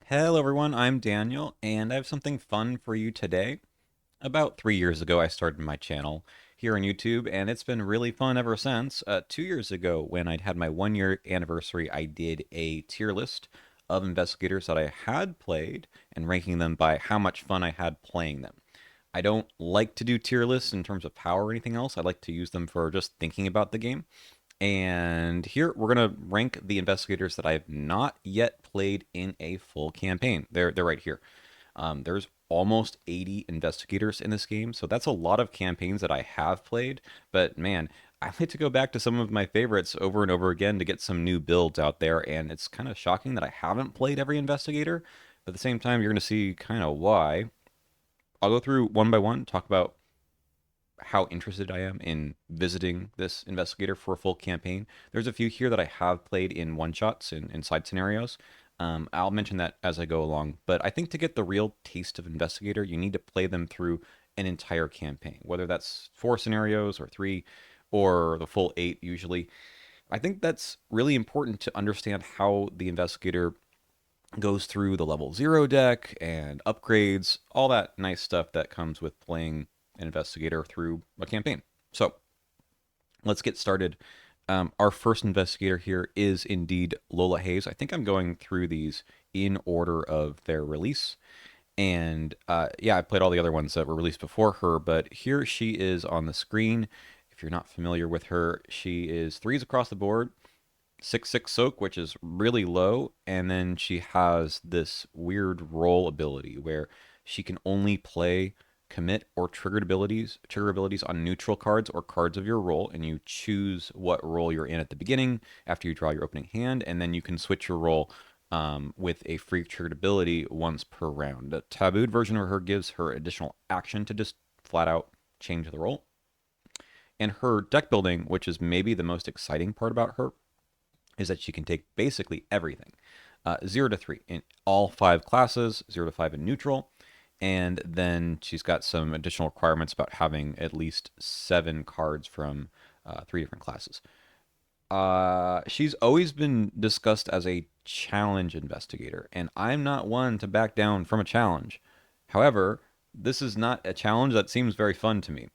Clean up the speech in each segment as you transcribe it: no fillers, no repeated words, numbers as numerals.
Hello everyone, I'm Daniel, and I have something fun for you today. About 3 years ago, I started my channel here on YouTube, and it's been really fun ever since. 2 years ago, when I'd had my 1 year anniversary, I did a tier list of investigators that I had played and ranking them by how much fun I had playing them. I don't like to do tier lists in terms of power or anything else. I like to use them for just thinking about the game. And here we're gonna rank the investigators that I have not yet played in a full campaign. They're right here. There's almost 80 investigators in this game, so that's a lot of campaigns that I have played. But man, I like to go back to some of my favorites over and over again to get some new builds out there, and it's kind of shocking that I haven't played every investigator. But at the same time, you're gonna see kind of why. I'll go through one by one, talk about how interested I am in visiting this investigator for a full campaign. There's a few here that I have played in one shots in side scenarios. I'll mention that as I go along. But I think to get the real taste of investigator, you need to play them through an entire campaign, whether that's 4 scenarios or 3 or the full 8 usually. I think that's really important to understand how the investigator goes through the level 0 deck and upgrades, all that nice stuff that comes with playing an investigator through a campaign. So let's get started. Our first investigator here is indeed Lola Hayes. I think I'm going through these in order of their release. And yeah, I played all the other ones that were released before her, but here she is on the screen. If you're not familiar with her, she is threes across the board, 6/6 soak, which is really low, and then she has this weird roll ability where she can only play commit or trigger abilities on neutral cards or cards of your roll, and you choose what roll you're in at the beginning after you draw your opening hand, and then you can switch your roll with a free triggered ability once per round. The tabooed version of her gives her additional action to just flat out change the roll. And her deck building, which is maybe the most exciting part about her, is that she can take basically everything. 0 to 3 in all 5 classes, 0 to 5 in neutral, and then she's got some additional requirements about having at least 7 cards from 3 different classes. She's always been discussed as a challenge investigator, and I'm not one to back down from a challenge. However, this is not a challenge that seems very fun to me.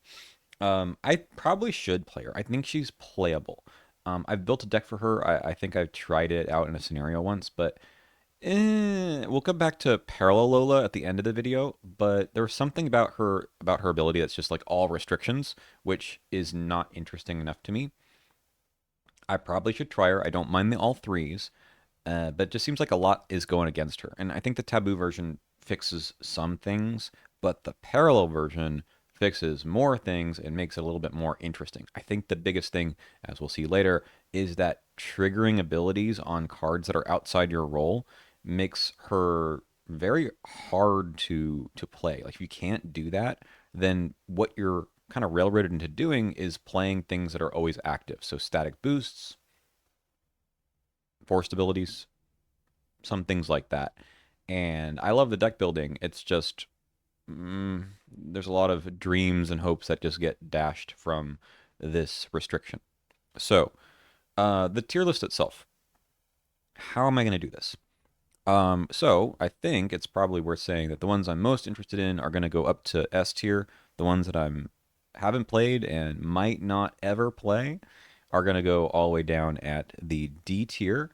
I probably should play her. I think she's playable. I've built a deck for her. I think I've tried it out in a scenario once, but we'll come back to Parallel Lola at the end of the video. But there was something about her ability that's just like all restrictions, which is not interesting enough to me. I probably should try her. I don't mind the all threes, but it just seems like a lot is going against her. And I think the taboo version fixes some things, but the parallel version fixes more things and makes it a little bit more interesting. I think the biggest thing, as we'll see later, is that triggering abilities on cards that are outside your role makes her very hard to play. Like if you can't do that, then what you're kind of railroaded into doing is playing things that are always active. So static boosts, forced abilities, some things like that. And I love the deck building. It's just there's a lot of dreams and hopes that just get dashed from this restriction. So the tier list itself. How am I going to do this? So I think it's probably worth saying that the ones I'm most interested in are going to go up to S tier. The ones that I'm haven't played and might not ever play are going to go all the way down at the D tier.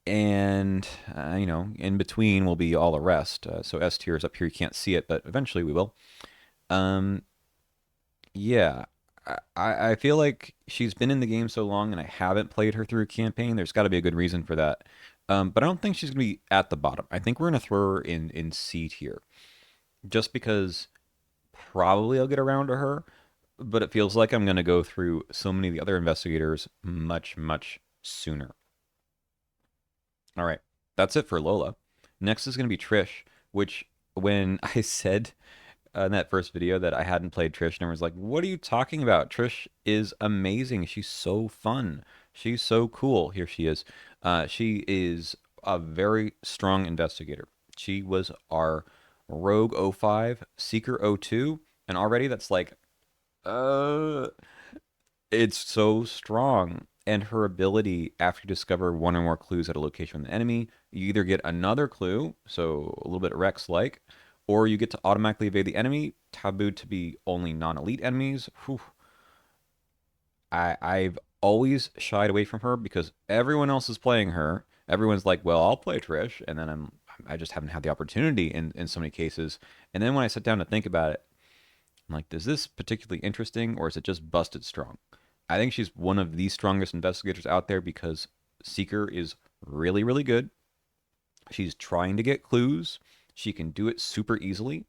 And, in between will be all the rest. So S tier is up here. You can't see it, but eventually we will. Um, yeah. I feel like she's been in the game so long and I haven't played her through a campaign. There's got to be a good reason for that. But I don't think she's going to be at the bottom. I think we're going to throw her in C tier. Just because probably I'll get around to her, but it feels like I'm going to go through so many of the other investigators much, much sooner. All right, that's it for Lola. Next is going to be Trish, which when I said in that first video that I hadn't played Trish, and everyone's like, "What are you talking about? Trish is amazing. She's so fun. She's so cool." Here she is. She is a very strong investigator. She was our Rogue '05, Seeker '02, and already that's like, uh, it's so strong. And her ability, after you discover one or more clues at a location of the enemy, You either get another clue, so a little bit Rex-like, or you get to automatically evade the enemy, tabooed to be only non-elite enemies. Whew. I've always shied away from her because everyone else is playing her. Everyone's like, well, I'll play Trish, and then I just haven't had the opportunity in so many cases. And then when I sit down to think about it, I'm like, is this particularly interesting or is it just busted strong? I think she's one of the strongest investigators out there because Seeker is really, really good. She's trying to get clues. She can do it super easily.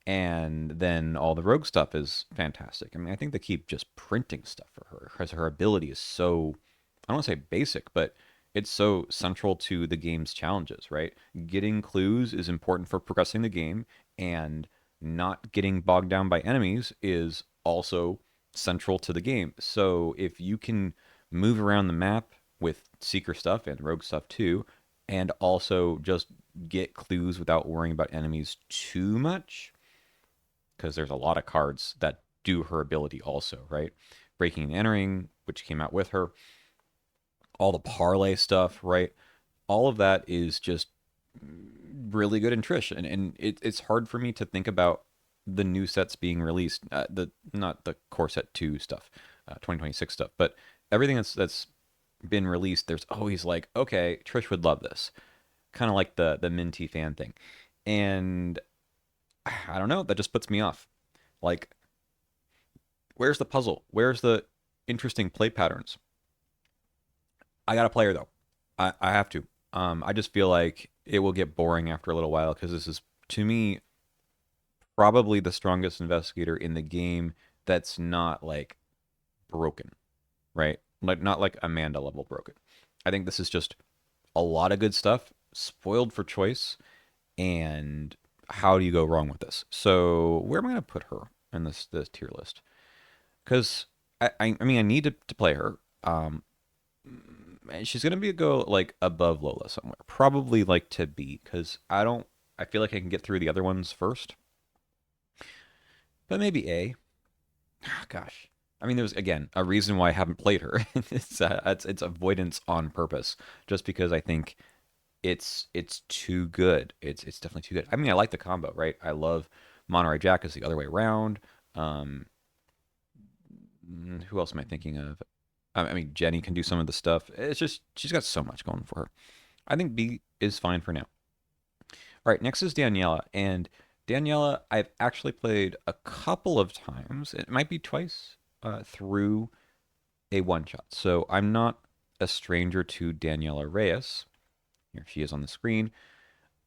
And then all the rogue stuff is fantastic. I mean, I think they keep just printing stuff for her because her ability is so, I don't want to say basic, but it's so central to the game's challenges, right? Getting clues is important for progressing the game, and not getting bogged down by enemies is also central to the game. So if you can move around the map with seeker stuff and rogue stuff too, and also just get clues without worrying about enemies too much, because there's a lot of cards that do her ability also, right? Breaking and entering, which came out with her, all the parlay stuff, right? All of that is just really good in Trish, and it's hard for me to think about the new sets being released, the not the core set 2 stuff, 2026 stuff, but everything that's been released. There's always like, okay, Trish would love this, kind of like the Minty fan thing, and I don't know, that just puts me off. Like, where's the puzzle? Where's the interesting play patterns? I got to play her though. I have to. I just feel like it will get boring after a little while because this is, to me, probably the strongest investigator in the game that's not like broken, right? Like not like Amanda level broken. I think this is just a lot of good stuff, spoiled for choice, and how do you go wrong with this? So where am I going to put her in this tier list? Because I mean I need to play her. And she's gonna be a go like above Lola somewhere, probably like to B, because I feel like I can get through the other ones first, but maybe A. Gosh, I mean, there's again a reason why I haven't played her. It's avoidance on purpose, just because I think it's too good. It's definitely too good. I mean, I like the combo, right? I love Monterey Jack is the other way around. Um, who else am I thinking of? I mean, Jenny can do some of the stuff. It's just she's got so much going for her. I think B is fine for now. All right, next is Daniela, and Daniela I've actually played a couple of times. It might be twice through a one shot. So I'm not a stranger to Daniela Reyes. Here she is on the screen.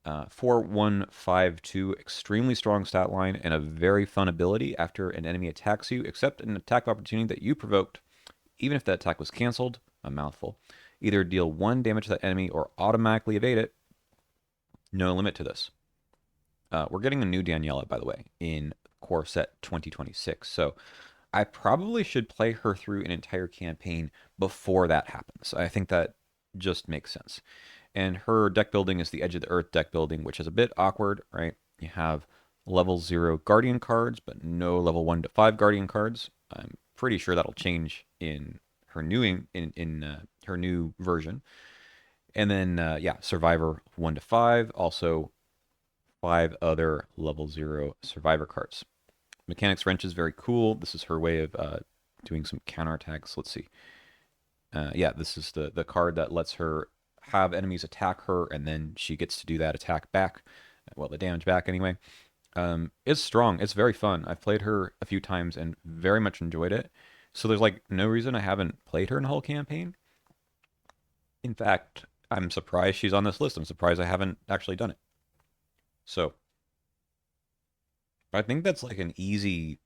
4152, extremely strong stat line and a very fun ability after an enemy attacks you, except an attack opportunity that you provoked. Even if that attack was canceled, a mouthful, either deal 1 damage to that enemy or automatically evade it. No limit to this. We're getting a new Daniela, by the way, in Core Set 2026. So I probably should play her through an entire campaign before that happens. I think that just makes sense. And her deck building is the Edge of the Earth deck building, which is a bit awkward, right? You have level 0 Guardian cards, but no level 1 to 5 Guardian cards. I'm pretty sure that'll change in her her new version. And then yeah, Survivor 1 to 5, also 5 other level 0 Survivor cards. Mechanics Wrench is very cool. This is her way of doing some counterattacks. Let's see. Yeah, this is the card that lets her have enemies attack her, and then she gets to do that attack back. Well, the damage back anyway. It's strong. It's very fun. I've played her a few times and very much enjoyed it. So there's like no reason I haven't played her in a whole campaign. In fact, I'm surprised she's on this list. I'm surprised I haven't actually done it. So I think that's like an easy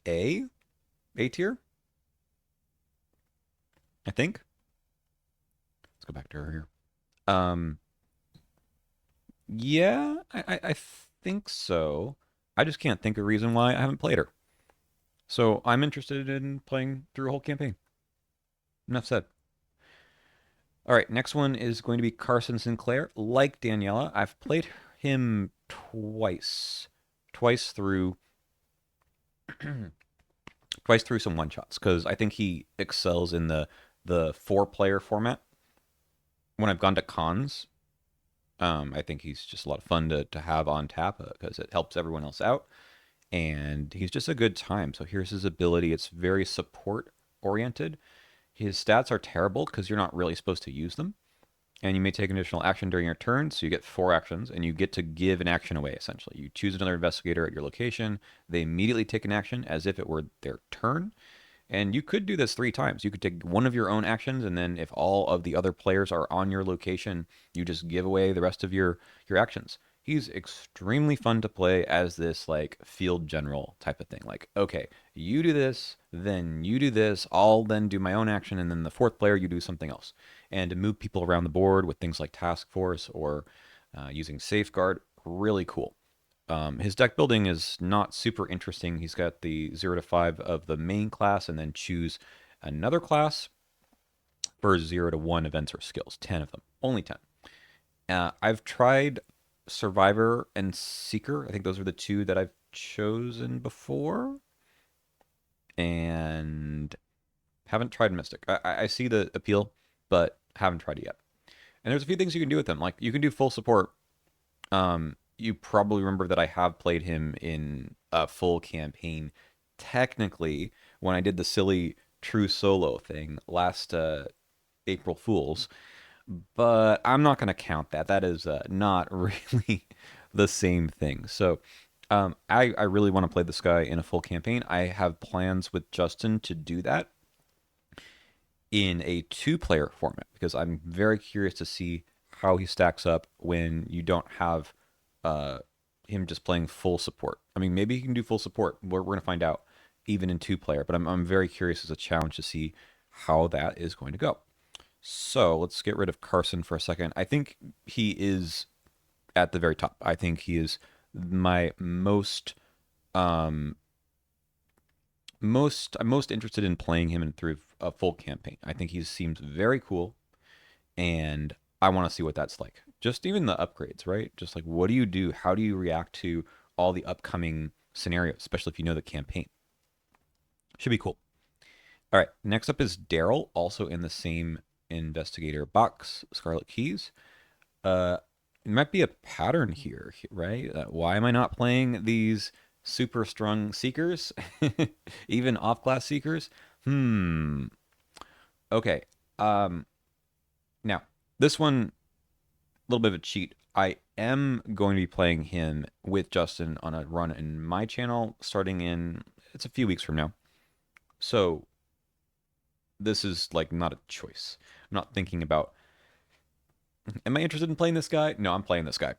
A, A tier. I think. Let's go back to her here. Um, yeah, I think so. I just can't think of a reason why I haven't played her. So I'm interested in playing through a whole campaign. Enough said. All right, next one is going to be Carson Sinclair. Like Daniela, I've played him twice. Twice through twice through some one shots because I think he excels in the 4-player format. when I've gone to cons, I think he's just a lot of fun to have on tap because it helps everyone else out. And he's just a good time. So here's his ability. It's very support oriented. His stats are terrible because you're not really supposed to use them. And you may take an additional action during your turn, so you get 4 actions, and you get to give an action away, essentially. You choose another investigator at your location. They immediately take an action as if it were their turn. And you could do this 3 times. You could take one of your own actions, and then if all of the other players are on your location, you just give away the rest of your actions. He's extremely fun to play as this like field general type of thing. Like, okay, you do this, then you do this, I'll then do my own action, and then the fourth player you do something else. And to move people around the board with things like task force or using safeguard, really cool. His deck building is not super interesting. He's got the 0 to 5 of the main class and then choose another class for 0 to 1 events or skills. 10 of them. Only 10. I've tried Survivor and Seeker. I think those are the two that I've chosen before. And haven't tried Mystic. I see the appeal, but haven't tried it yet. And there's a few things you can do with them. Like, you can do full support. You probably remember that I have played him in a full campaign. Technically, when I did the silly true solo thing last April Fools, but I'm not going to count that. That is not really the same thing. So I really want to play this guy in a full campaign. I have plans with Justin to do that in a 2-player format because I'm very curious to see how he stacks up when you don't have him just playing full support. I mean, maybe he can do full support. We're going to find out even in 2-player, but I'm very curious as a challenge to see how that is going to go. So let's get rid of Carson for a second. I think he is at the very top. I think he is my um, I'm most interested in playing him in through a full campaign. I think he seems very cool, and I want to see what that's like. Just even the upgrades, right? Just like, what do you do? How do you react to all the upcoming scenarios, especially if you know the campaign? Should be cool. All right, next up is Darrell, also in the same investigator box, Scarlet Keys. Uh, it might be a pattern here, right? Why am I not playing these super strong seekers, even off-class seekers? Okay. Um, Now this one, a little bit of a cheat. I am going to be playing him with Justin on a run in my channel starting in it's a few weeks from now. So this is like not a choice. I'm not thinking about am I interested in playing this guy? No, I'm playing this guy.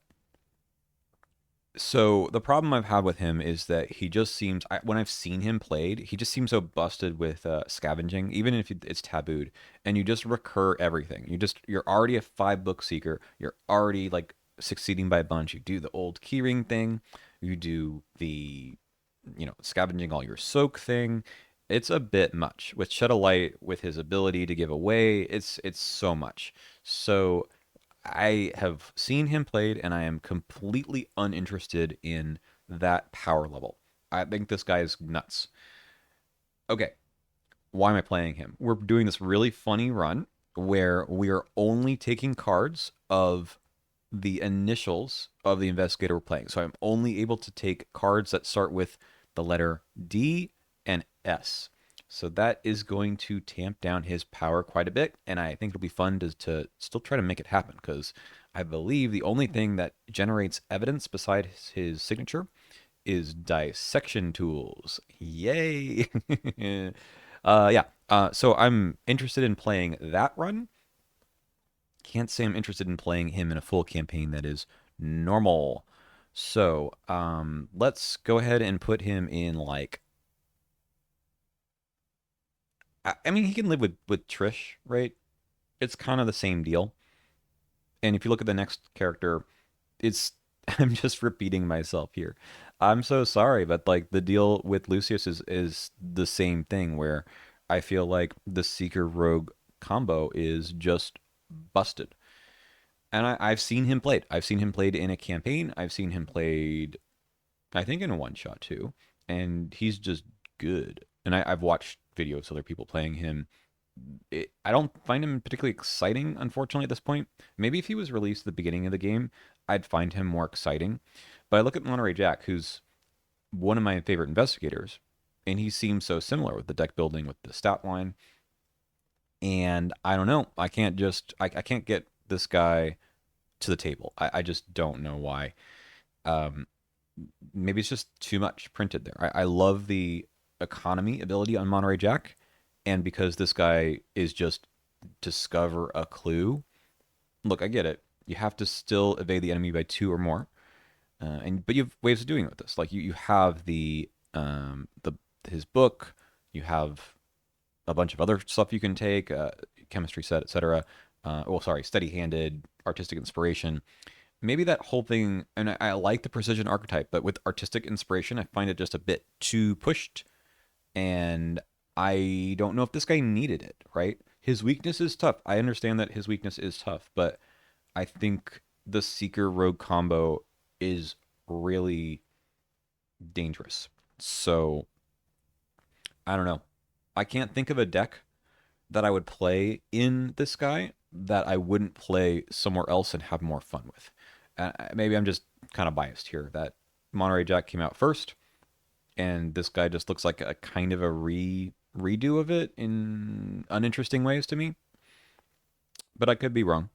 So the problem I've had with him is that he just seems when I've seen him played, he just seems so busted with scavenging, even if it's tabooed, and you just recur everything. You're already a 5-book seeker. You're already like succeeding by a bunch. You do the old keyring thing. You do the scavenging all your soak thing. It's a bit much with Shed a Light with his ability to give away. It's so much. So I have seen him played, and I am completely uninterested in that power level. I think this guy is nuts. Okay, why am I playing him? We're doing this really funny run where we are only taking cards of the initials of the investigator we're playing. So I'm only able to take cards that start with the letter D and S. So that is going to tamp down his power quite a bit, and I think it'll be fun to still try to make it happen because I believe the only thing that generates evidence besides his signature is dissection tools. Yay! Yeah. So I'm interested in playing that run. Can't say I'm interested in playing him in a full campaign that is normal. So let's go ahead and put him in like I mean, he can live with Trish, right? It's kind of the same deal. And if you look at the next character, it's I'm just repeating myself here. I'm so sorry, but like the deal with Lucius is the same thing where I feel like the Seeker Rogue combo is just busted. And I've seen him played. I've seen him played in a campaign. I've seen him played, I think, in a one shot too. And he's just good. And I've watched videos of other people playing him I don't find him particularly exciting, unfortunately, at this point. Maybe if he was released at the beginning of the game, I'd find him more exciting. But I look at Monterey Jack, who's one of my favorite investigators, and he seems so similar with the deck building, with the stat line. And I don't know. I can't get this guy to the table. I just don't know why. Um, Maybe it's just too much printed there. I love the economy ability on Monterey Jack, and because this guy is just discover a clue. Look, I get it. You have to still evade the enemy by two or more, and but you have ways of doing it with this. Like you have the his book. You have a bunch of other stuff you can take, chemistry set, etc. Well, sorry, steady-handed, artistic inspiration. Maybe that whole thing, and I like the precision archetype, but with artistic inspiration, I find it just a bit too pushed, and I don't know if this guy needed it, right? His weakness is tough. I understand that his weakness is tough, but I think the Seeker Rogue combo is really dangerous. So, I don't know. I can't think of a deck that I would play in this guy that I wouldn't play somewhere else and have more fun with. Maybe I'm just kind of biased here that Monterey Jack came out first, and this guy just looks like a kind of a redo of it in uninteresting ways to me. But I could be wrong.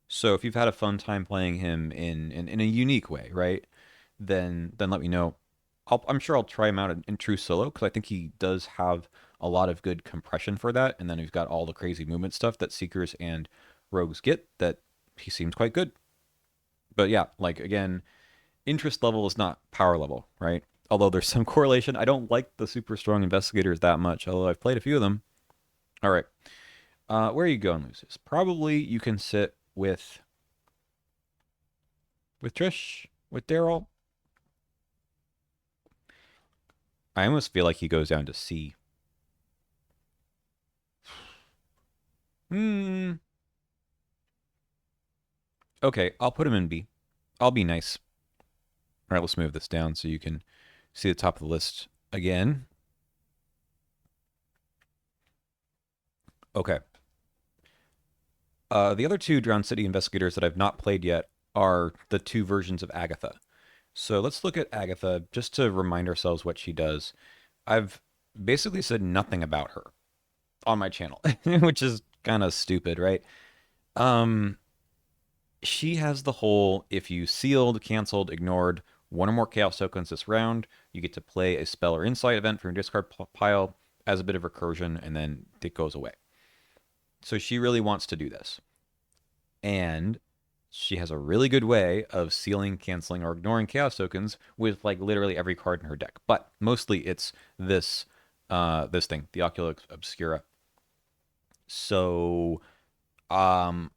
So if you've had a fun time playing him in a unique way, right? Then let me know. I'm sure I'll try him out in true solo because I think he does have a lot of good compression for that, and then he's got all the crazy movement stuff that Seekers and Rogues get. That he seems quite good. But yeah, like again, interest level is not power level, right? Although there's some correlation. I don't like the super strong investigators that much, although I've played a few of them. All right, where are you going, Lucius? Probably you can sit with Trish, with Darrell. I almost feel like he goes down to C. Hmm. Okay, I'll put him in B. I'll be nice. All right, let's move this down so you can see the top of the list again. Okay. The other two Drowned City investigators that I've not played yet are the two versions of Agatha. So let's look at Agatha just to remind ourselves what she does. I've basically said nothing about her on my channel, which is kind of stupid, right? Um, she has the whole if you sealed, canceled, ignored one or more chaos tokens this round, you get to play a spell or insight event from your discard pile as a bit of recursion, and then it goes away. So she really wants to do this. And she has a really good way of sealing, canceling, or ignoring chaos tokens with like literally every card in her deck. But mostly it's this thing, the Ocula Obscura. So um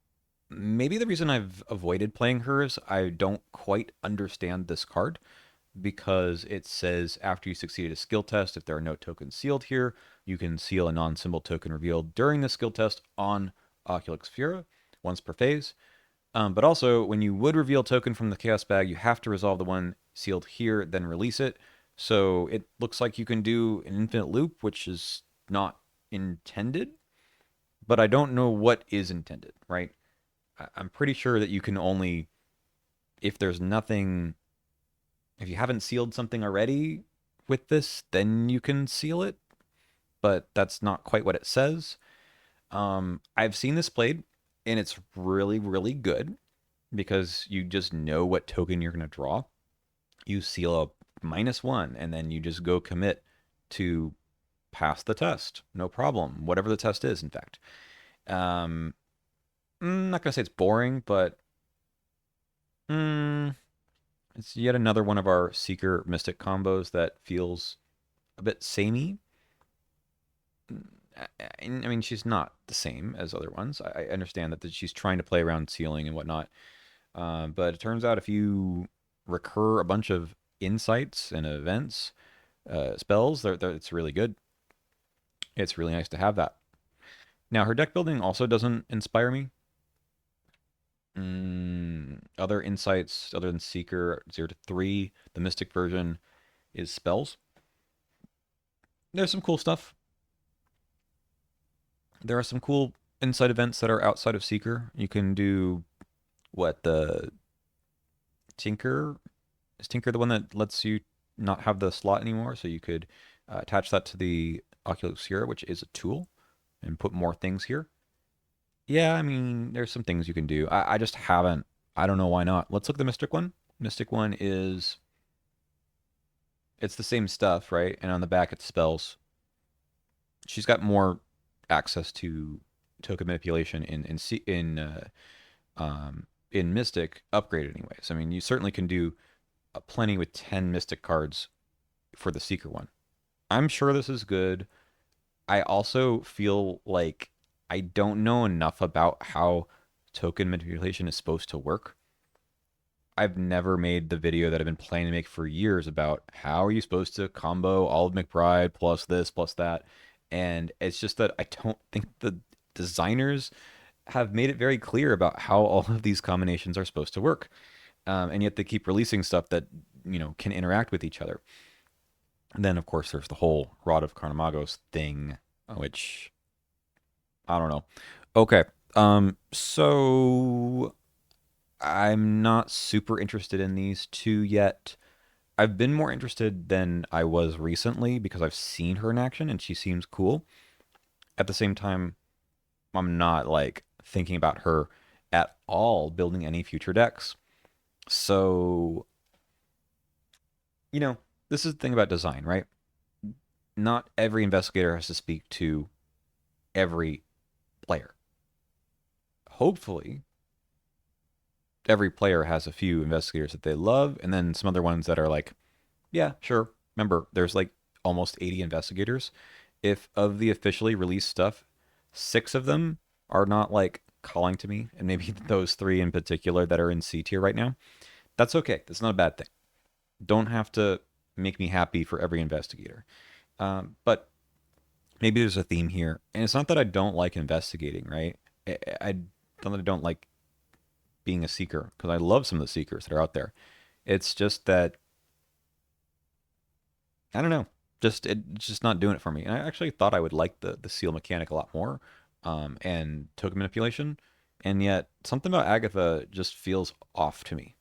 maybe the reason I've avoided playing her is I don't quite understand this card because it says after you succeeded a skill test, if there are no tokens sealed here, you can seal a non-symbol token revealed during the skill test on Oculus Fura once per phase. But also, when you would reveal a token from the Chaos Bag, you have to resolve the one sealed here, then release it. So it looks like you can do an infinite loop, which is not intended, but I don't know what is intended, right? I'm pretty sure that you can only, if there's nothing, if you haven't sealed something already with this, then you can seal it, but that's not quite what it says. I've seen this played, and it's really, really good because you just know what token you're going to draw. You seal a -1, and then you just go commit to pass the test. No problem. Whatever the test is, in fact. Um, I'm not going to say it's boring, but mm, it's yet another one of our Seeker Mystic combos that feels a bit samey. I mean, she's not the same as other ones. I understand that she's trying to play around sealing and whatnot. But it turns out if you recur a bunch of insights and events, spells, it's really good. It's really nice to have that. Now, her deck building also doesn't inspire me. Other insights other than Seeker 0 to 3, the Mystic version is spells. There's some cool stuff. There are some cool inside events that are outside of Seeker. You can do what the Tinker is Tinker the one that lets you not have the slot anymore, so you could attach that to the Oculus Sierra, which is a tool, and put more things here. Yeah, I mean, there's some things you can do. I just haven't. I don't know why not. Let's look at the Mystic one. Mystic one is it's the same stuff, right? And on the back it spells. She's got more access to token manipulation in Mystic upgrade anyways. I mean, you certainly can do plenty with 10 Mystic cards for the Seeker one. I'm sure this is good. I also feel like I don't know enough about how token manipulation is supposed to work. I've never made the video that I've been planning to make for years about how are you supposed to combo all of McBride plus this plus that. And it's just that I don't think the designers have made it very clear about how all of these combinations are supposed to work. And yet they keep releasing stuff that, can interact with each other. And then, of course, there's the whole Rod of Carnamagos thing, which I don't know. Okay. So I'm not super interested in these two yet. I've been more interested than I was recently because I've seen her in action and she seems cool. At the same time, I'm not like thinking about her at all building any future decks. So, you know, this is the thing about design, right? Not every investigator has to speak to every player. Hopefully, every player has a few investigators that they love, and then some other ones that are like, yeah, sure. Remember, there's like almost 80 investigators. If of the officially released stuff, six of them are not like calling to me, and maybe those three in particular that are in C tier right now, that's okay. That's not a bad thing. Don't have to make me happy for every investigator. But maybe there's a theme here. And it's not that I don't like investigating, right? I don't that I don't like being a seeker because I love some of the seekers that are out there. It's just that I don't know. It's just not doing it for me. And I actually thought I would like the seal mechanic a lot more, and token manipulation, and yet something about Agatha just feels off to me.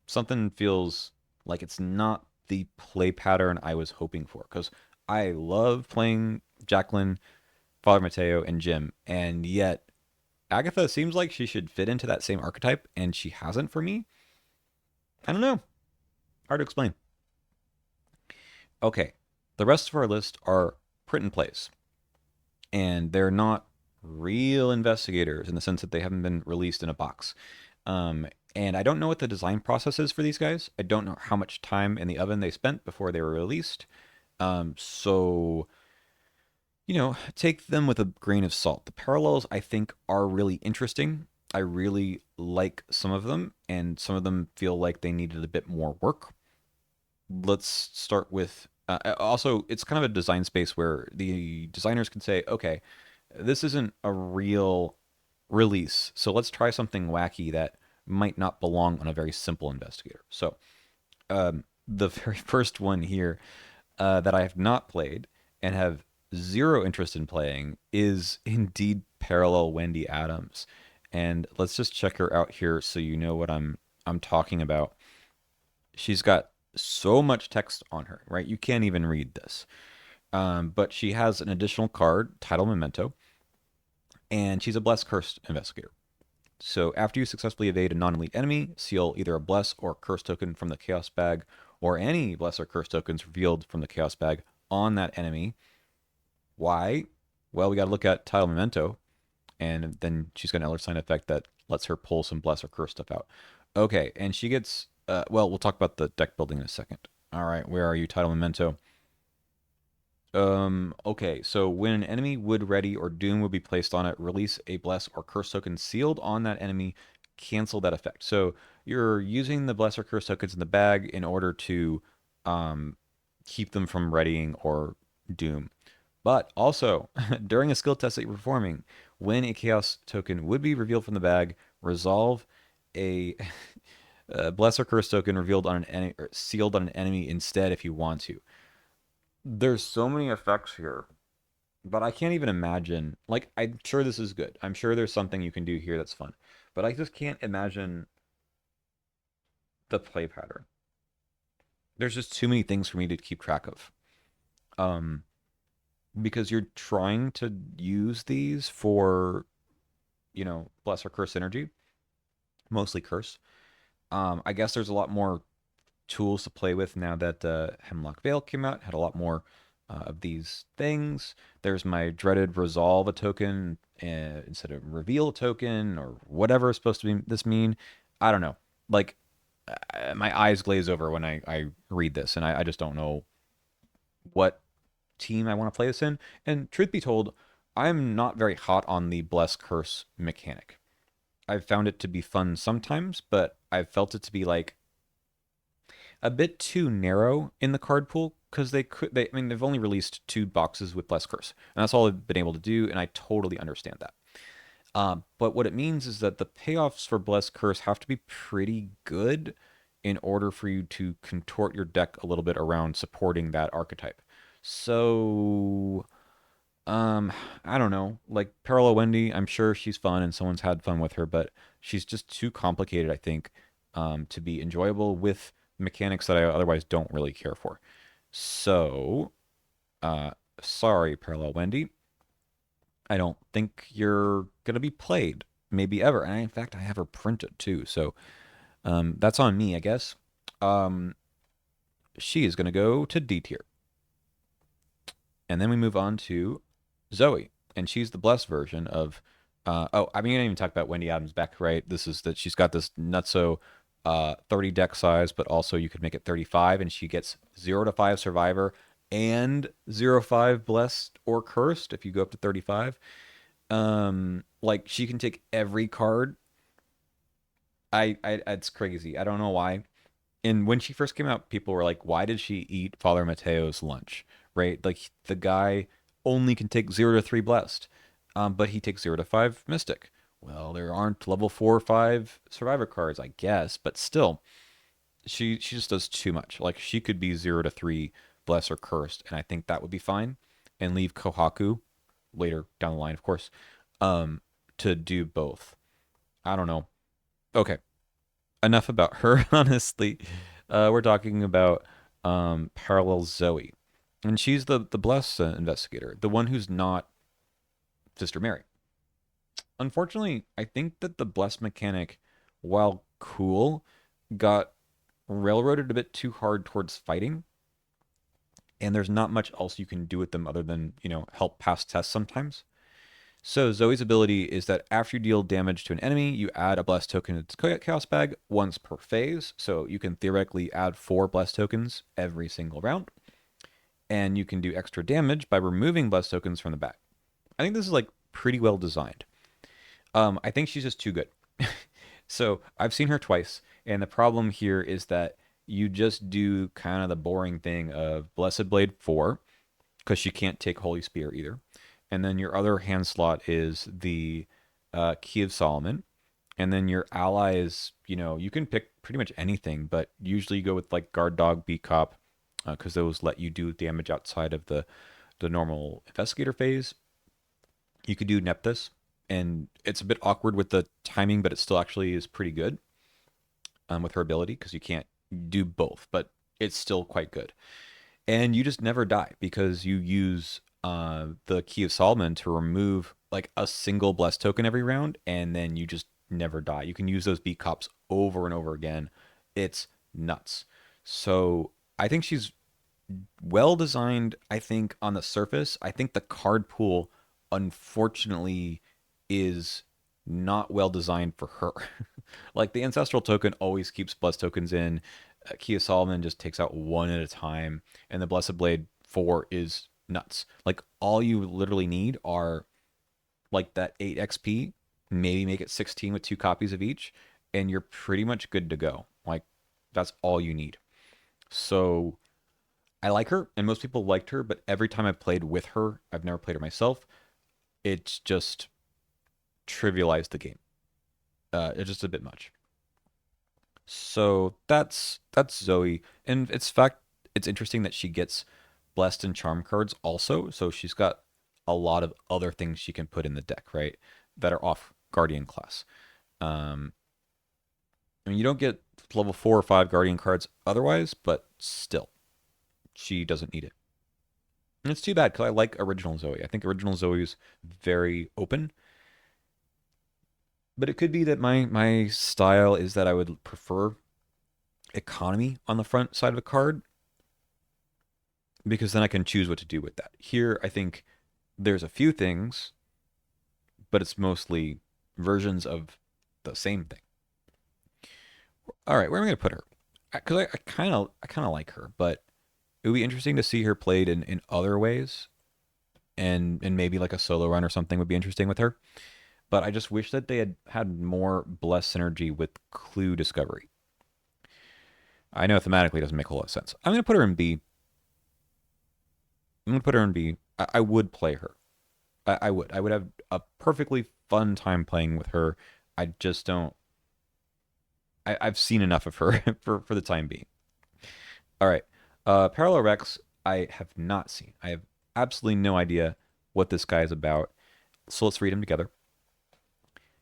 Something feels like it's not the play pattern I was hoping for. Because I love playing Jacqueline, Father Mateo, and Jim, and yet Agatha seems like she should fit into that same archetype, and she hasn't for me. I don't know. Hard to explain. Okay, the rest of our list are print and plays, and they're not real investigators in the sense that they haven't been released in a box. And I don't know what the design process is for these guys. I don't know how much time in the oven they spent before they were released. So, take them with a grain of salt. The parallels, I think, are really interesting. I really like some of them, and some of them feel like they needed a bit more work. Let's start with also, it's kind of a design space where the designers can say, okay, this isn't a real release, so let's try something wacky that might not belong on a very simple investigator. So, the very first one here that I have not played and have zero interest in playing is indeed Parallel Wendy Adams. And let's just check her out here so you know what I'm talking about. She's got so much text on her, right? You can't even read this. But she has an additional card, Title Memento, and she's a Bless Cursed investigator. So after you successfully evade a non-elite enemy, seal either a Bless or Curse token from the Chaos bag, or any Bless or Curse tokens revealed from the Chaos bag on that enemy. Why? Well, we got to look at Title Memento, and then she's got an Elder Sign effect that lets her pull some Bless or Curse stuff out. Okay, and she gets well, we'll talk about the deck building in a second. All right, where are you, Title Memento? Okay, so when an enemy would ready or doom would be placed on it, release a bless or curse token sealed on that enemy, cancel that effect. So you're using the bless or curse tokens in the bag in order to um, keep them from readying or doom. But also, during a skill test that you're performing, when a chaos token would be revealed from the bag, resolve a bless or curse token revealed on an enemy or sealed on an enemy instead if you want to. There's so many effects here But I can't even imagine. Like, I'm sure this is good. I'm sure there's something you can do here that's fun. But I just can't imagine the play pattern. There's just too many things for me to keep track of. Um, because you're trying to use these for, bless or curse energy, mostly curse. I guess there's a lot more tools to play with now that Hemlock Veil came out. Had a lot more of these things. There's my dreaded resolve a token instead of reveal a token or whatever is supposed to be this mean. I don't know. Like my eyes glaze over when I read this, and I just don't know what team I want to play this in. And truth be told, I'm not very hot on the bless curse mechanic. I've found it to be fun sometimes, but I've felt it to be like a bit too narrow in the card pool because I mean they've only released 2 boxes with Bless Curse, and that's all they've been able to do, and I totally understand that. But what it means is that the payoffs for Bless Curse have to be pretty good in order for you to contort your deck a little bit around supporting that archetype. So, um, I don't know. Like Parallel Wendy, I'm sure she's fun and someone's had fun with her, but she's just too complicated, I think, to be enjoyable with mechanics that I otherwise don't really care for. So, uh, sorry, Parallel Wendy. I don't think you're gonna be played, maybe ever. And in fact, I have her printed too, so that's on me, I guess. Um, she is gonna go to D tier. And then we move on to Zoey, and she's the blessed version of. Oh, I mean, I didn't even talk about Wendy Adams Beck, right? This is that she's got this nutso 30 deck size, but also you could make it 35, and she gets 0 to 5 Survivor and 0 to 5 Blessed or Cursed if you go up to 35. Like she can take every card. It's crazy. I don't know why. And when she first came out, people were like, "Why did she eat Father Mateo's lunch?" Right? Like the guy only can take 0 to 3 blessed, but he takes 0 to 5 mystic. Well, there aren't level 4 or 5 survivor cards, I guess, but still, she just does too much. Like she could be 0 to 3 blessed or cursed, and I think that would be fine, and leave Kohaku later down the line, of course, um, to do both. I don't know. Okay, enough about her, honestly. We're talking about Parallel Zoey. And she's the Bless investigator, the one who's not Sister Mary. Unfortunately, I think that the Bless mechanic, while cool, got railroaded a bit too hard towards fighting. And there's not much else you can do with them other than, help pass tests sometimes. So Zoe's ability is that after you deal damage to an enemy, you add a blessed token to its chaos bag once per phase. So you can theoretically add 4 blessed tokens every single round. And you can do extra damage by removing blessed tokens from the bag. I think this is like pretty well designed. I think she's just too good. So I've seen her twice, and the problem here is that you just do kind of the boring thing of Blessed Blade 4, because she can't take Holy Spear either. And then your other hand slot is the Key of Solomon. And then your allies, you can pick pretty much anything, but usually you go with like Guard Dog, Beat Cop, because those let you do damage outside of the normal investigator phase. You could do Nepthys, and it's a bit awkward with the timing, but it still actually is pretty good with her ability because you can't do both, but it's still quite good. And you just never die because you use the Key of Solomon to remove like a single blessed token every round, and then you just never die. You can use those beat cops over and over again. It's nuts. So I think she's well designed. I think on the surface, I think the card pool, unfortunately, is not well designed for her. Like the ancestral token always keeps blessed tokens in. Key of Solomon just takes out one at a time, and the Blessed Blade 4 is nuts. Like all you literally need are like that 8 XP, maybe make it 16 with 2 copies of each, and you're pretty much good to go. Like that's all you need. So I like her, and most people liked her, but every time I've played with her, I've never played her myself. It's just trivialized the game. It's just a bit much. So that's Zoey, and it's interesting that she gets blessed and charm cards also. So she's got a lot of other things she can put in the deck, right? That are off Guardian class. Um, I mean, you don't get level 4 or 5 Guardian cards otherwise, but still, she doesn't need it. And it's too bad because I like original Zoey. I think original Zoey is very open. But it could be that my style is that I would prefer economy on the front side of a card because then I can choose what to do with that. Here, I think there's a few things, but it's mostly versions of the same thing. All right, where am I going to put her? Because I kind of like her, but it would be interesting to see her played in other ways, and maybe like a solo run or something would be interesting with her. But I just wish that they had more blessed synergy with clue discovery. I know thematically it doesn't make a lot of sense. I'm going to put her in B. I'm going to put her in B. I would play her. I would. I would have a perfectly fun time playing with her. I just don't. I've seen enough of her for the time being. All right. Parallel Rex, I have not seen. I have absolutely no idea what this guy is about. So let's read him together.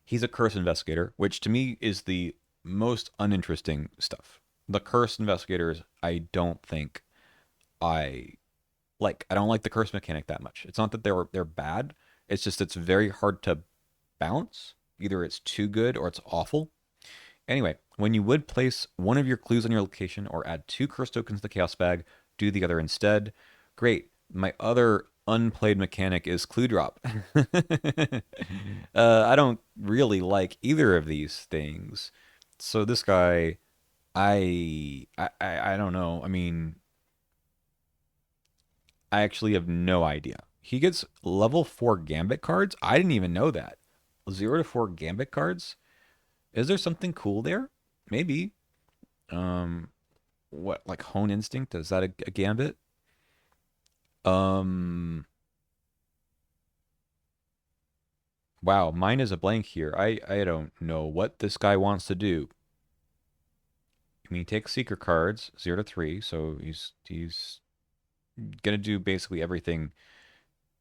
He's a curse investigator, which to me is the most uninteresting stuff. The curse investigators, I don't think I like. I don't like the curse mechanic that much. It's not that they're bad. It's just it's very hard to balance. Either it's too good or it's awful. Anyway, when you would place one of your clues on your location or add 2 curse tokens to the chaos bag, do the other instead. Great. My other unplayed mechanic is clue drop. I don't really like either of these things. So this guy, I don't know. I mean, I actually have no idea. He gets level 4 Gambit cards. I didn't even know that. 0 to 4 Gambit cards. Is there something cool there? Maybe. Um, what like Hone Instinct? Is that a Gambit? Um, wow, mine is a blank here. I don't know what this guy wants to do. I mean, he takes Seeker cards, 0 to 3, so he's gonna do basically everything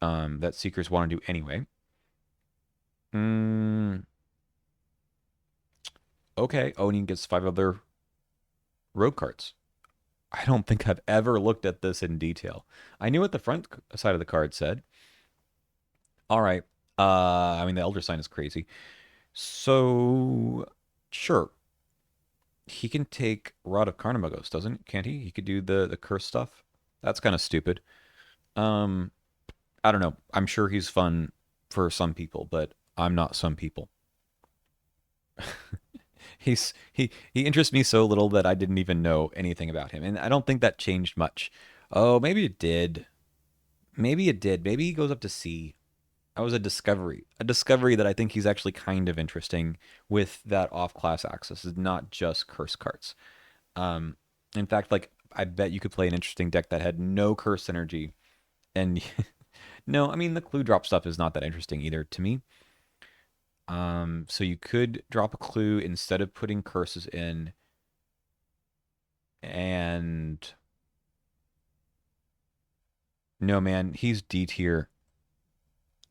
that Seekers want to do anyway. Mm, okay. Oh, and he gets 5 other road cards. I don't think I've ever looked at this in detail. I knew what the front side of the card said. All right. I mean, the Elder Sign is crazy. So, sure. He can take Rod of Carnimagos, doesn't? Can't he? He could do the curse stuff. That's kind of stupid. Um, I don't know. I'm sure he's fun for some people, but I'm not some people. He interests me so little that I didn't even know anything about him, and I don't think that changed much. Oh, maybe it did. Maybe it did. Maybe he goes up to C. That was a discovery that I think he's actually kind of interesting with that off-class access. Is not just curse cards. Um, in fact, like I bet you could play an interesting deck that had no curse energy, and no, I mean the clue drop stuff is not that interesting either to me. So you could drop a clue instead of putting curses in, and no, man, he's D tier.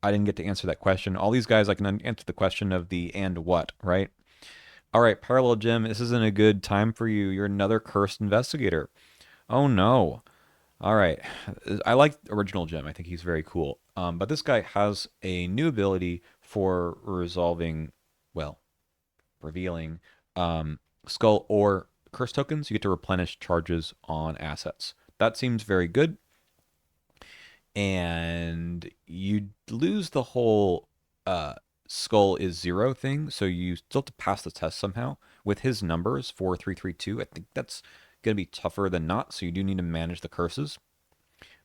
I didn't get to answer that question. All these guys, I can answer the question of the and what, right? All right, Parallel Jim, this isn't a good time for you. You're another cursed investigator. Oh no. All right. I like Original Jim. I think he's very cool. But this guy has a new ability for resolving, well, revealing skull or curse tokens. You get to replenish charges on assets. That seems very good. And you lose the whole skull is 0 thing, so you still have to pass the test somehow. With his numbers, 4, 3, 3, 2, I think that's going to be tougher than not, so you do need to manage the curses.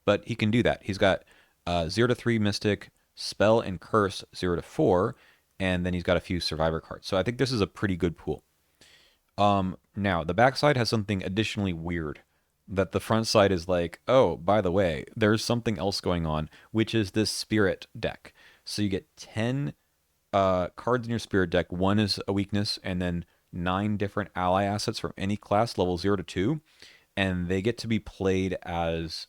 But he can do that. He's got 0 to 3 Mystic, Spell and Curse 0 to 4, and then he's got a few Survivor cards. So I think this is a pretty good pool. Now, the backside has something additionally weird that the front side is like, oh, by the way, there's something else going on, which is this spirit deck. So you get 10 cards in your spirit deck. One is a weakness, and then 9 different ally assets from any class, level 0 to 2. And they get to be played as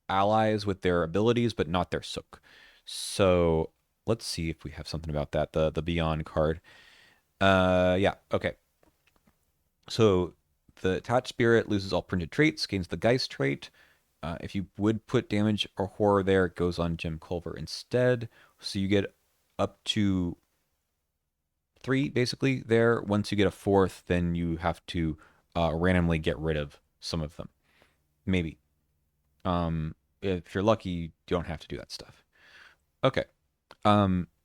allies with their abilities, but not their soak. So let's see if we have something about that. The Beyond card. Yeah, okay. So the attached spirit loses all printed traits, gains the Geist trait. If you would put damage or horror there, it goes on Jim Culver instead. So you get up to 3 basically there. Once you get a 4th, then you have to randomly get rid of some of them. Maybe. If you're lucky, you don't have to do that stuff. Okay.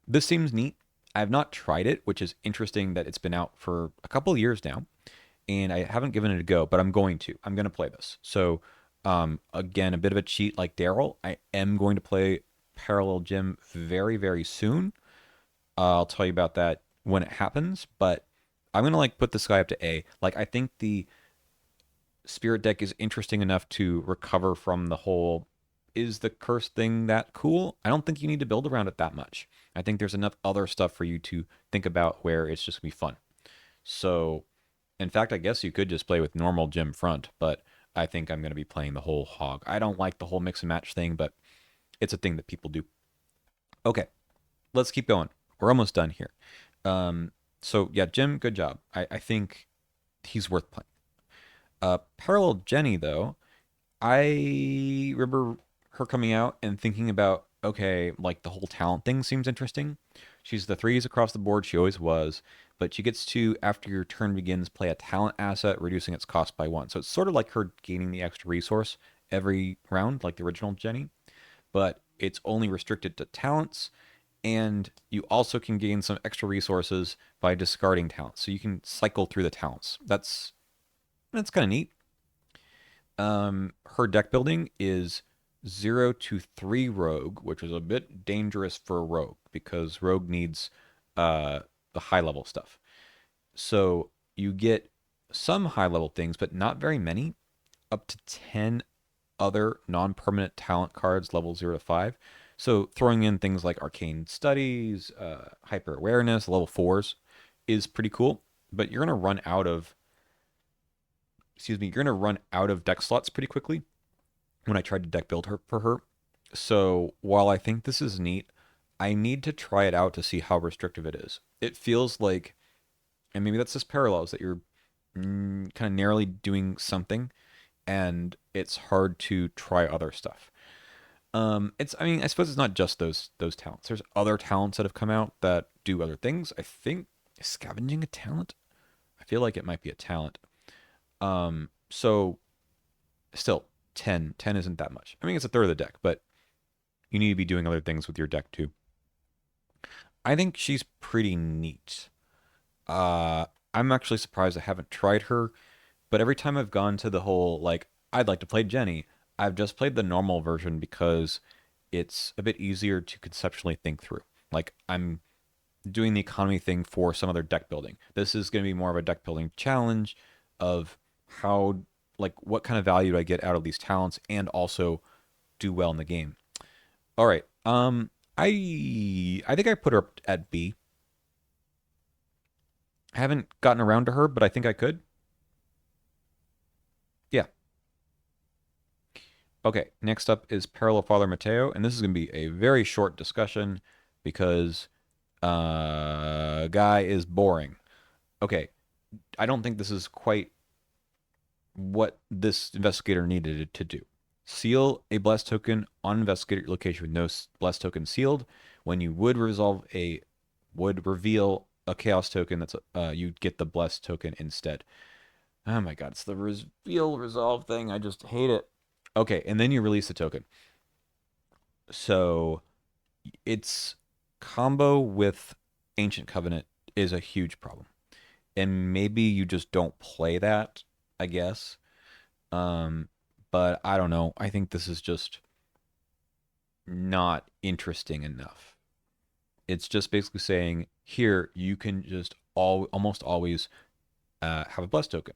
This seems neat. I have not tried it, which is interesting that it's been out for a couple of years now, and I haven't given it a go, but I'm going to. I'm going to play this. So, again, a bit of a cheat like Darrell. I am going to play Parallel Gym very, very soon. I'll tell you about that when it happens, but I'm going to like put this guy up to A. Like, I think the Spirit deck is interesting enough to recover from the whole is the curse thing that cool? I don't think you need to build around it that much. I think there's enough other stuff for you to think about where it's just gonna be fun. So, in fact, I guess you could just play with normal Gym front, but I think I'm gonna be playing the whole hog. I don't like the whole mix and match thing, but it's a thing that people do. Okay, let's keep going. We're almost done here. Um, so yeah, Jim, good job. I think he's worth playing. Parallel Jenny though, I remember her coming out and thinking about, okay, like the whole talent thing seems interesting. She's the threes across the board, she always was, but she gets to, after your turn begins, play a talent asset, reducing its cost by 1. So it's sort of like her gaining the extra resource every round, like the original Jenny, but it's only restricted to talents, and you also can gain some extra resources by discarding talents. So you can cycle through the talents. That's kind of neat. Her deck building is 0 to 3 rogue, which is a bit dangerous for a rogue because rogue needs the high level stuff. So you get some high level things, but not very many, up to 10 other non permanent talent cards level 0 to 5. So throwing in things like arcane studies, hyper awareness, level 4s is pretty cool, but you're going to run out of you're going to run out of deck slots pretty quickly when I tried to deck build her for her. So while I think this is neat, I need to try it out to see how restrictive it is. It feels like, and maybe that's just parallels, that you're kind of narrowly doing something and it's hard to try other stuff. I mean, I suppose it's not just those talents. There's other talents that have come out that do other things. I think is scavenging a talent. I feel like it might be a talent. So still 10 isn't that much. I mean, it's a third of the deck, but you need to be doing other things with your deck too. I think she's pretty neat. I'm actually surprised I haven't tried her, but every time I've gone to the whole like I'd like to play Jenny, I've just played the normal version because it's a bit easier to conceptually think through. Like I'm doing the economy thing for some other deck building. This is going to be more of a deck building challenge of how like what kind of value do I get out of these talents and also do well in the game. All right. I think I put her at B. I haven't gotten around to her, but I think I could. Yeah. Okay, next up is Parallel Father Mateo, and this is going to be a very short discussion because guy is boring. Okay, I don't think this is quite what this investigator needed to do. Seal a blessed token on investigator location with no blessed token sealed. When you would reveal a chaos token, that's you get the blessed token instead. Oh my god, it's the reveal resolve thing. I just hate it. Okay, and then you release the token. So its combo with Ancient Covenant is a huge problem. And maybe you just don't play that, I guess. Um, but I don't know. I think this is just not interesting enough. It's just basically saying here you can just almost always have a blessed token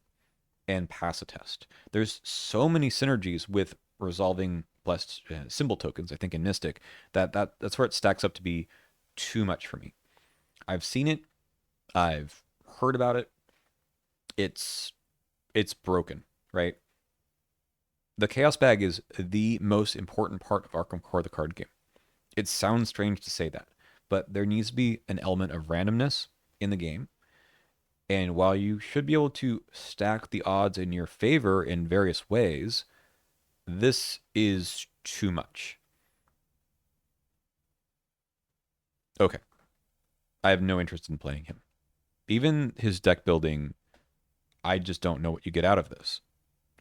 and pass a test. There's so many synergies with resolving blessed symbol tokens. I think in Mystic that's where it stacks up to be too much for me. I've seen it. I've heard about it. It's broken, right? The chaos bag is the most important part of Arkham Core, the card game. It sounds strange to say that, but there needs to be an element of randomness in the game. And while you should be able to stack the odds in your favor in various ways, this is too much. Okay, I have no interest in playing him. Even his deck building, I just don't know what you get out of this.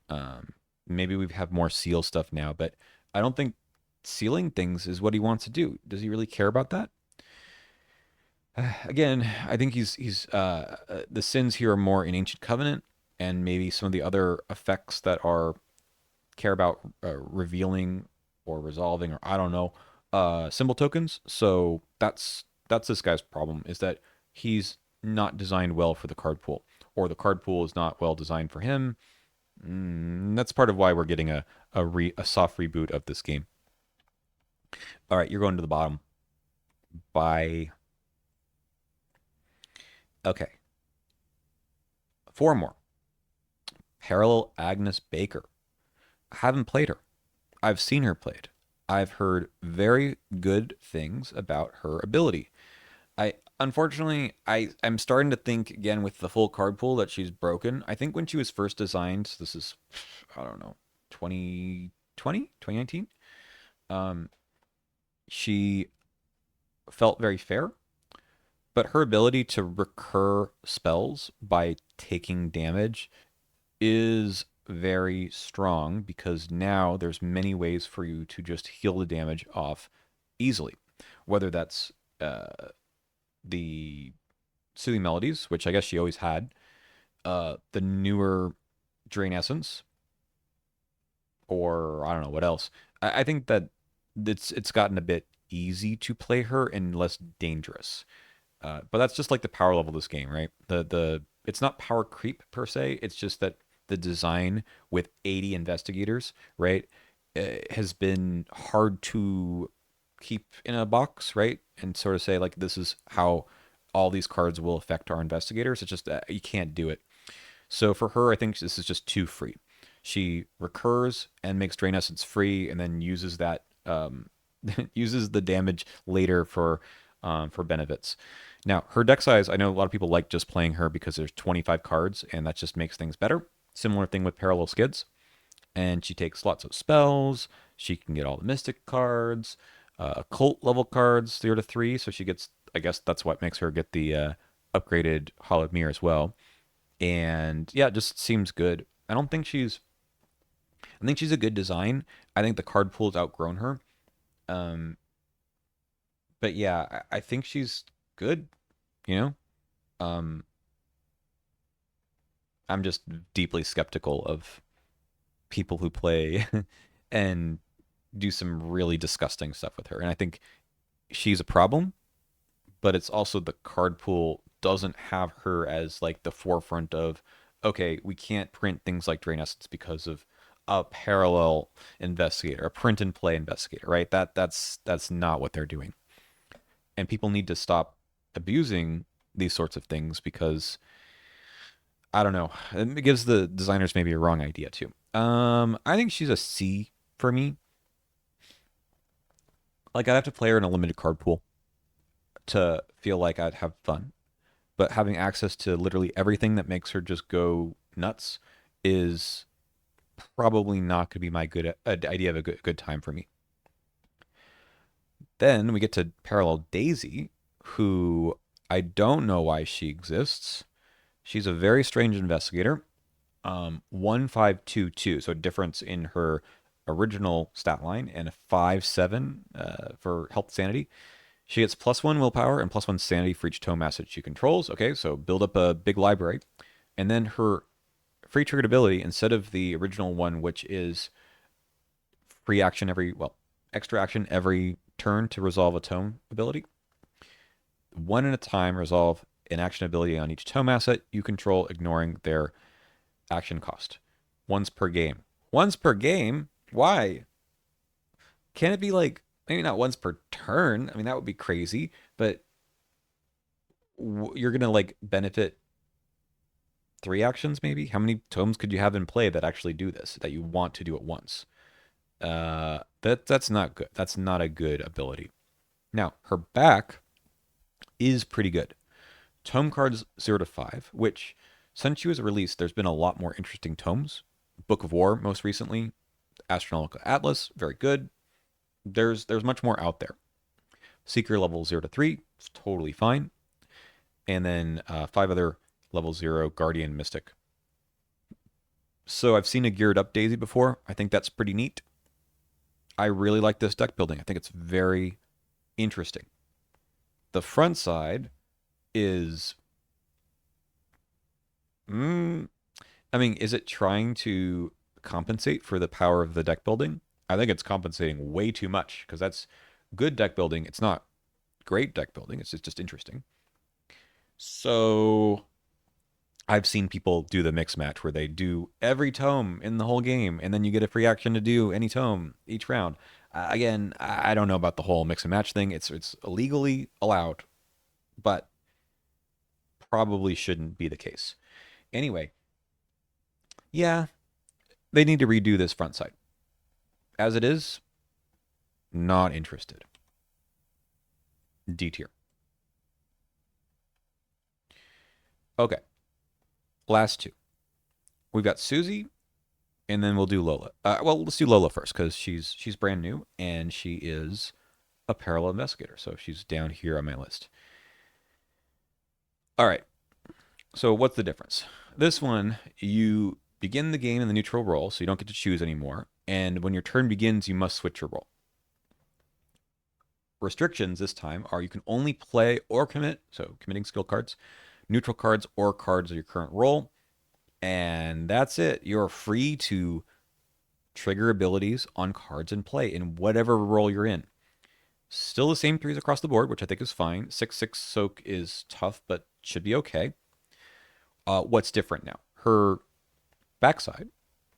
Um, Maybe we have more seal stuff now, but I don't think sealing things is what he wants to do. Does he really care about that? Again, I think he's the sins here are more in Ancient Covenant and maybe some of the other effects that are care about revealing or resolving or I don't know symbol tokens. So that's this guy's problem is that he's not designed well for the card pool, or the card pool is not well designed for him. That's part of why we're getting a soft reboot of this game. All right, you're going to the bottom. By okay, four more. Parallel Agnes Baker. I haven't played her. I've seen her played. I've heard very good things about her ability. I unfortunately I'm starting to think again with the full card pool that she's broken. I think when she was first designed, this is I don't know, 2020, 2019. Um she felt very fair, but her ability to recur spells by taking damage is very strong because now there's many ways for you to just heal the damage off easily. Whether that's the Soothing Melodies, which I guess she always had, the newer Drain Essence, or I don't know what else. I think that it's gotten a bit easy to play her and less dangerous. But that's just like the power level of this game, right? The it's not power creep per se. It's just that the design with 80 investigators, right, has been hard to keep in a box, right? And sort of say like this is how all these cards will affect our investigators. It's just you can't do it. So for her, I think this is just too free. She recurs and makes Drain Essence free, and then uses that uses the damage later for benefits. Now, her deck size, I know a lot of people like just playing her because there's 25 cards, and that just makes things better. Similar thing with Parallel Skids. And she takes lots of spells. She can get all the Mystic cards, occult level cards, 0 to 3. So she gets, I guess that's what makes her get the upgraded Hollowed Mirror as well. And yeah, it just seems good. I think she's a good design. I think the card pool's outgrown her. Um, but yeah, I think she's good, you know? Um, I'm just deeply skeptical of people who play and do some really disgusting stuff with her. And I think she's a problem, but it's also the card pool doesn't have her as like the forefront of, okay, we can't print things like Drain Essence because of a parallel investigator, a print and play investigator, right? That's not what they're doing. And people need to stop abusing these sorts of things because I don't know. It gives the designers maybe a wrong idea too. I think she's a C for me. Like I'd have to play her in a limited card pool to feel like I'd have fun. But having access to literally everything that makes her just go nuts is probably not going to be my good idea of a good time for me. Then we get to Parallel Daisy, who I don't know why she exists. She's a very strange investigator. 1522, so a difference in her original stat line, and a 5/7 for health sanity. She gets +1 willpower and +1 sanity for each tome asset she controls. Okay, so build up a big library. And then her free triggered ability, instead of the original one, which is free action well, extra action every turn to resolve a tome ability, one at a time resolve an action ability on each tome asset you control, ignoring their action cost. Once per game. Once per game? Why? Can it be like maybe not once per turn? I mean, that would be crazy, but you're gonna like benefit 3 actions maybe? How many tomes could you have in play that actually do this, that you want to do at once? That's not good. That's not a good ability. Now, her back is pretty good. Tome cards 0 to 5, which since she was released, there's been a lot more interesting tomes. Book of War, most recently. Astronomical Atlas, very good. There's much more out there. Seeker level 0 to 3, it's totally fine. And then 5 other level 0, Guardian, Mystic. So I've seen a geared up Daisy before. I think that's pretty neat. I really like this deck building. I think it's very interesting. The front side is... is it trying to compensate for the power of the deck building? I think it's compensating way too much, because that's good deck building. It's not great deck building. It's just interesting. So I've seen people do the mix match where they do every tome in the whole game, and then you get a free action to do any tome each round. Again, I don't know about the whole mix and match thing. It's legally allowed, but probably shouldn't be the case. Anyway, yeah, they need to redo this front side. As it is, not interested. D tier. Okay. Last two. We've got Susie, and then we'll do Lola. Well, let's do Lola first, because she's brand new, and she is a parallel investigator. So she's down here on my list. All right. So what's the difference? This one, you begin the game in the neutral role, so you don't get to choose anymore. And when your turn begins, you must switch your role. Restrictions this time are you can only play or commit, so committing skill cards, neutral cards, or cards of your current role. And that's it. You're free to trigger abilities on cards in play in whatever role you're in. Still the same 3s across the board, which I think is fine. 6/6 soak is tough, but should be okay. What's different now? Her backside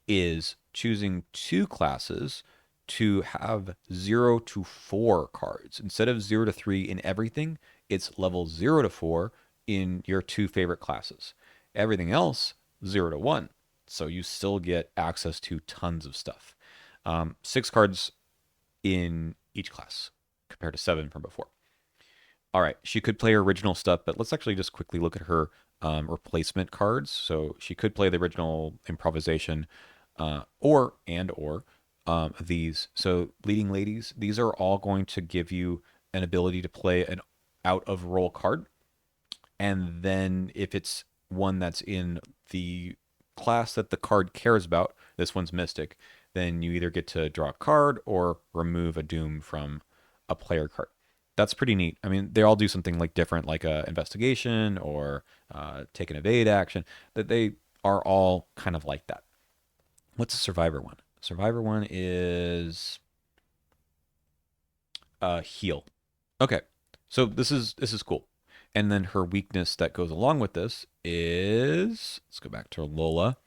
is choosing 2 classes to have 0 to 4 cards. Instead of 0 to 3 in everything, it's level 0 to 4 in your 2 favorite classes. Everything else, 0 to 1. So you still get access to tons of stuff. 6 cards in each class compared to 7 from before. All right, she could play her original stuff, but let's actually just quickly look at her replacement cards. So she could play the original improvisation or these. So leading ladies, these are all going to give you an ability to play an out of role card. And then if it's one that's in the class that the card cares about, this one's Mystic, then you either get to draw a card or remove a doom from a player card. That's pretty neat. I mean, they all do something like different, like a investigation or take an evade action. That they are all kind of like that. What's a survivor one? Survivor one is heal. Okay, so this is cool. And then her weakness that goes along with this is, let's go back to Lola.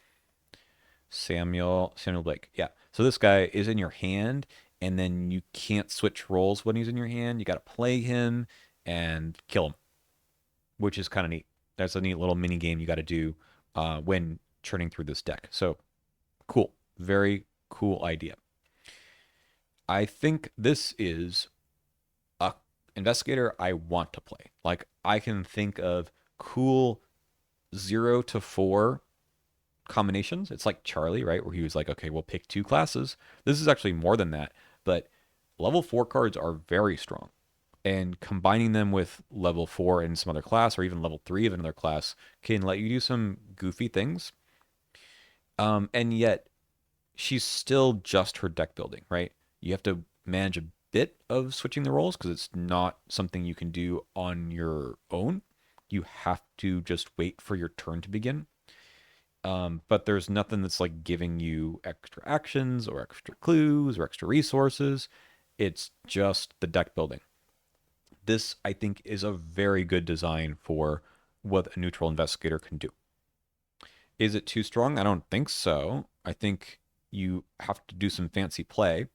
Samuel Blake. Yeah. So this guy is in your hand, and then you can't switch roles when he's in your hand. You got to play him and kill him, which is kind of neat. That's a neat little mini game you got to do when churning through this deck. So cool. Very cool idea. I think this is a investigator I want to play. Like, I can think of cool 0 to 4 combinations. It's like Charlie, right? Where he was like, okay, we'll pick 2 classes. This is actually more than that, but level 4 cards are very strong. And combining them with level 4 in some other class, or even level 3 of another class, can let you do some goofy things. And yet, she's still just her deck building, right? You have to manage a bit of switching the roles because it's not something you can do on your own. You have to just wait for your turn to begin. But there's nothing that's like giving you extra actions or extra clues or extra resources. It's just the deck building. This, I think, is a very good design for what a neutral investigator can do. Is it too strong? I don't think so. I think you have to do some fancy play,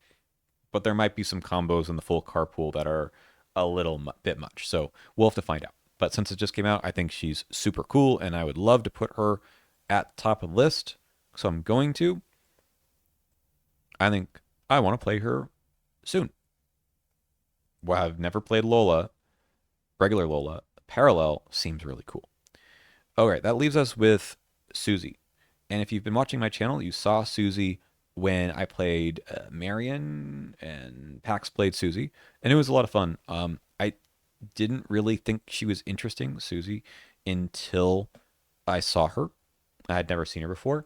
but there might be some combos in the full carpool that are a little bit much. So we'll have to find out. But since it just came out, I think she's super cool, and I would love to put her at the top of the list, so I'm going to. I think I want to play her soon. Well, I've never played Lola, regular Lola. Parallel seems really cool. All right, that leaves us with Susie. And if you've been watching my channel, you saw Susie when I played Marion and Pax played Susie, and it was a lot of fun. I didn't really think she was interesting, Susie, until I saw her. I had never seen her before.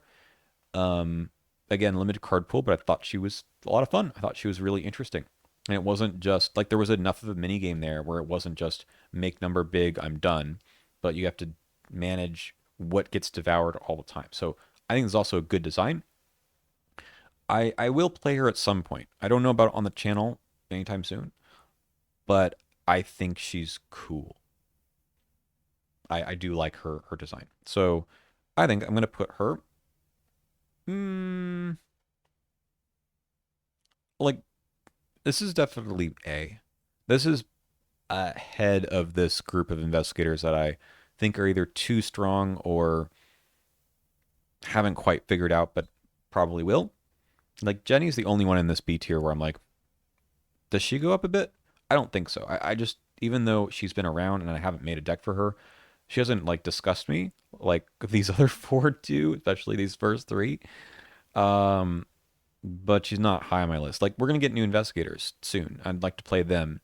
Um, Again, limited card pool, but I thought she was a lot of fun. I thought she was really interesting. And it wasn't just like there was enough of a mini game there where it wasn't just make number big, I'm done, but you have to manage what gets devoured all the time. So I think it's also a good design. I will play her at some point. I don't know about on the channel anytime soon, but I think she's cool. I do like her design. So I think I'm gonna put her like this is definitely A. This is ahead of this group of investigators that I think are either too strong or haven't quite figured out, but probably will. Like Jenny's the only one in this B tier where I'm like, does she go up a bit? I don't think so. I just even though she's been around and I haven't made a deck for her, she doesn't like disgust me like these other four do, especially these first three. Um, but she's not high on my list. Like we're gonna get new investigators soon. I'd like to play them.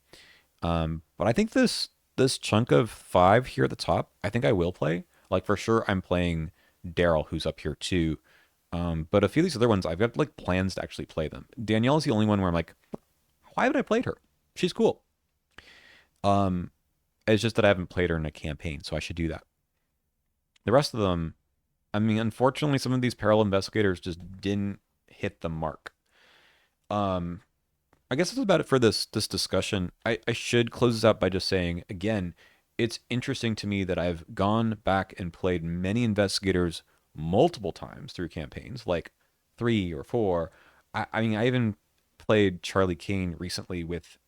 But I think this chunk of five here at the top, I think I will play. Like for sure, I'm playing Darrell, who's up here too. But a few of these other ones, I've got like plans to actually play them. Danielle's the only one where I'm like, why haven't I played her? She's cool. Um, it's just that I haven't played her in a campaign, so I should do that. The rest of them, I mean, unfortunately, some of these parallel investigators just didn't hit the mark. Um, I guess that's about it for this discussion. I should close this out by just saying again, it's interesting to me that I've gone back and played many investigators multiple times through campaigns, like three or four. I mean, I even played Charlie Kane recently with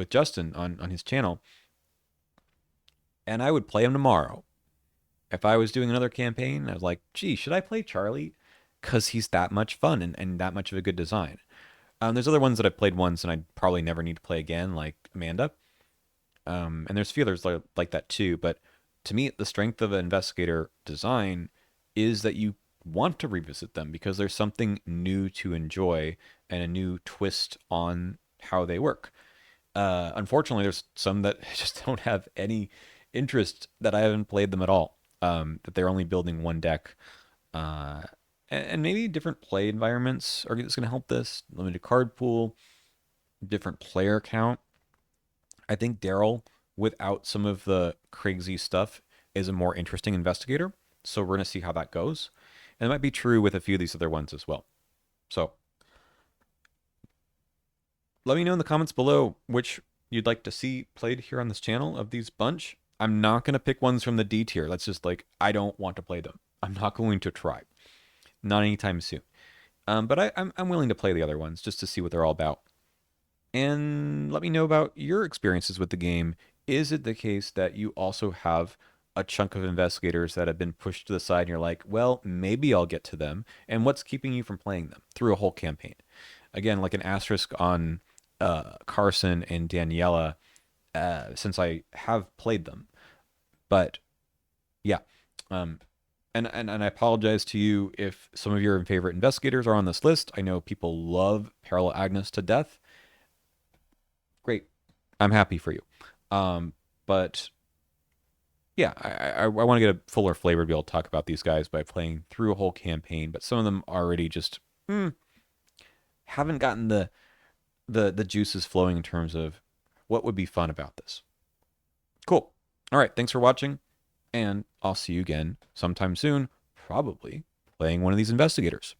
Justin on his channel, and I would play him tomorrow. If I was doing another campaign, I was like, gee, should I play Charlie? Because he's that much fun and that much of a good design. There's other ones that I've played once and I'd probably never need to play again, like Amanda. And there's a few others like that too. But to me, the strength of an investigator design is that you want to revisit them because there's something new to enjoy and a new twist on how they work. Unfortunately, there's some that just don't have any interest that I haven't played them at all. That they're only building one deck. Uh, and maybe different play environments are just going to help this. Limited card pool, different player count. I think Darrell, without some of the crazy stuff, is a more interesting investigator. So we're going to see how that goes. And it might be true with a few of these other ones as well. So let me know in the comments below which you'd like to see played here on this channel of these bunch. I'm not going to pick ones from the D tier. That's just like, I don't want to play them. I'm not going to try. Not anytime soon. But I'm willing to play the other ones just to see what they're all about. And let me know about your experiences with the game. Is it the case that you also have a chunk of investigators that have been pushed to the side and you're like, well, maybe I'll get to them? And what's keeping you from playing them through a whole campaign? Again, like an asterisk on Carson and Daniela, since I have played them. But yeah. And I apologize to you if some of your favorite investigators are on this list. I know people love Parallel Agnes to death. Great. I'm happy for you. But yeah, I want to get a fuller flavor to be able to talk about these guys by playing through a whole campaign, but some of them already just haven't gotten the juices flowing in terms of what would be fun about this. Cool. All right, thanks for watching, and I'll see you again sometime soon, probably playing one of these investigators.